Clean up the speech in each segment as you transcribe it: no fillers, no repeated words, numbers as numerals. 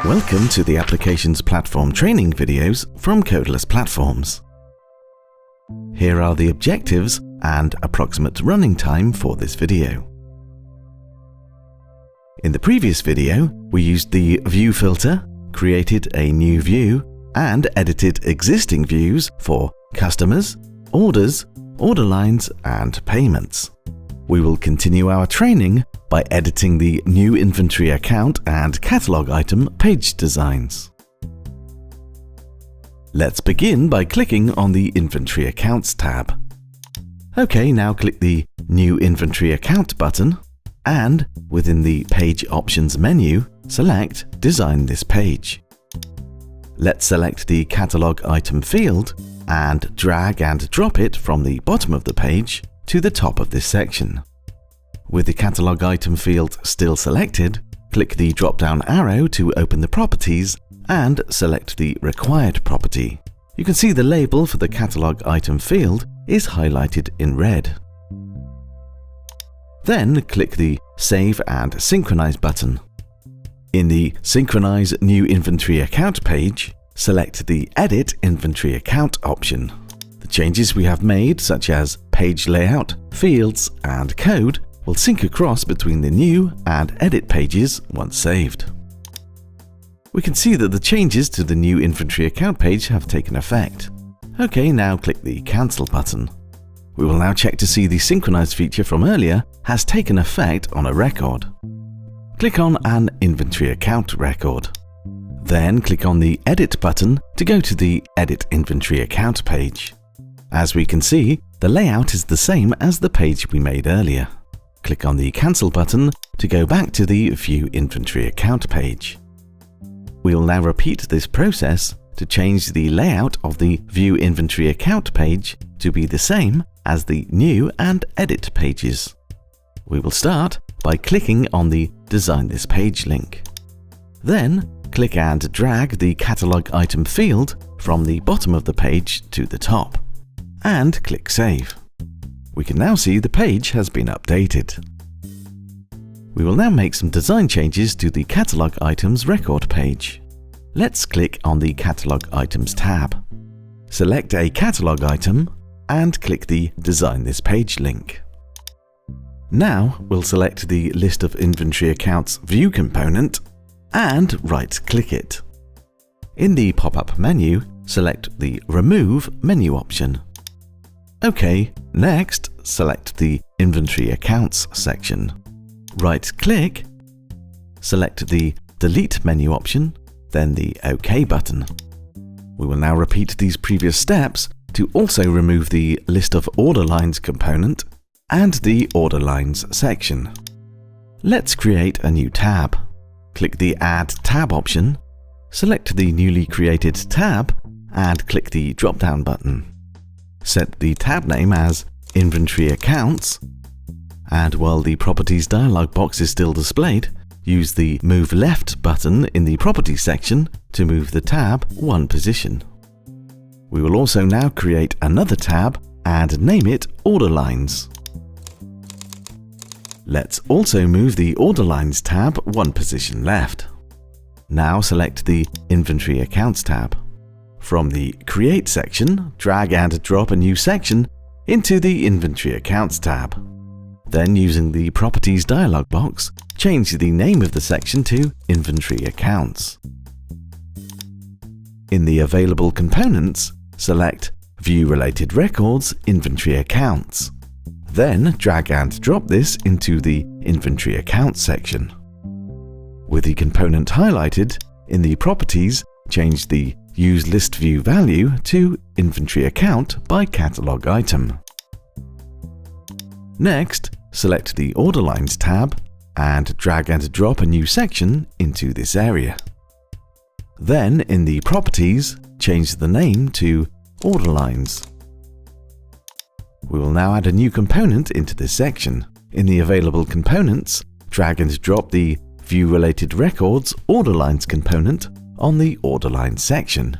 Welcome to the Applications Platform training videos from Codeless Platforms. Here are the objectives and approximate running time for this video. In the previous video, we used the View filter, created a new view, and edited existing views for customers, orders, order lines, and payments. We will continue our training by editing the new inventory account and catalog item page designs. Let's begin by clicking on the Inventory Accounts tab. OK, now click the New Inventory Account button and, within the Page Options menu, select Design this page. Let's select the catalog item field and drag and drop it from the bottom of the page to the top of this section. With the catalog item field still selected, click the drop-down arrow to open the properties and select the required property. You can see the label for the catalog item field is highlighted in red. Then click the Save and Synchronize button. In the Synchronize New Inventory Account page, select the Edit Inventory Account option. The changes we have made, such as page layout, fields, and code, will sync across between the new and edit pages once saved. We can see that the changes to the new inventory account page have taken effect. OK, now click the Cancel button. We will now check to see the Synchronize feature from earlier has taken effect on a record. Click on an inventory account record. Then click on the Edit button to go to the Edit Inventory Account page. As we can see, the layout is the same as the page we made earlier. Click on the Cancel button to go back to the View Inventory Account page. We will now repeat this process to change the layout of the View Inventory Account page to be the same as the New and Edit pages. We will start by clicking on the Design this page link. Then, click and drag the catalog item field from the bottom of the page to the top, and click Save. We can now see the page has been updated. We will now make some design changes to the Catalog Items record page. Let's click on the Catalog Items tab. Select a catalog item and click the Design this page link. Now we'll select the List of Inventory Accounts view component and right-click it. In the pop-up menu, select the Remove menu option. OK, next, select the Inventory Accounts section. Right-click, select the Delete menu option, then the OK button. We will now repeat these previous steps to also remove the List of Order Lines component and the Order Lines section. Let's create a new tab. Click the Add Tab option, select the newly created tab, and click the drop-down button. Set the tab name as Inventory Accounts, and while the Properties dialog box is still displayed, use the Move Left button in the Properties section to move the tab one position. We will also now create another tab and name it Order Lines. Let's also move the Order Lines tab one position left. Now select the Inventory Accounts tab. From the Create section, drag and drop a new section into the Inventory Accounts tab. Then, using the Properties dialog box, change the name of the section to Inventory Accounts. In the Available Components, select View Related Records Inventory Accounts. Then, drag and drop this into the Inventory Accounts section. With the component highlighted, in the Properties, change the Use List View Value to Inventory Account by Catalog Item. Next, select the Order Lines tab and drag and drop a new section into this area. Then, in the Properties, change the name to Order Lines. We will now add a new component into this section. In the Available Components, drag and drop the View Related Records Order Lines component on the Order Lines section.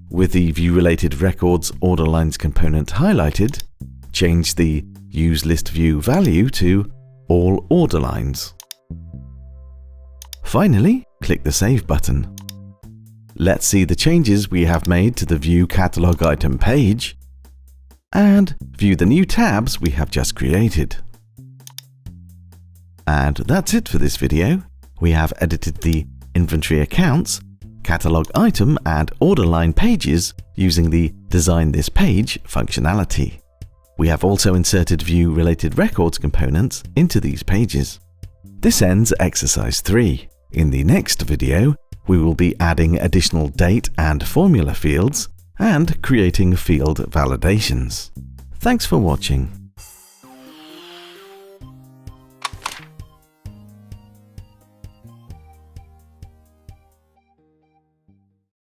With the View Related Records Order Lines component highlighted, change the Use List View Value to All Order Lines. Finally, click the Save button. Let's see the changes we have made to the View Catalog Item page and view the new tabs we have just created. And that's it for this video. We have edited the Inventory Accounts, Catalog Item and Order Line pages using the Design This Page functionality. We have also inserted View-related records components into these pages. This ends exercise 3. In the next video, we will be adding additional date and formula fields and creating field validations. Thanks for watching.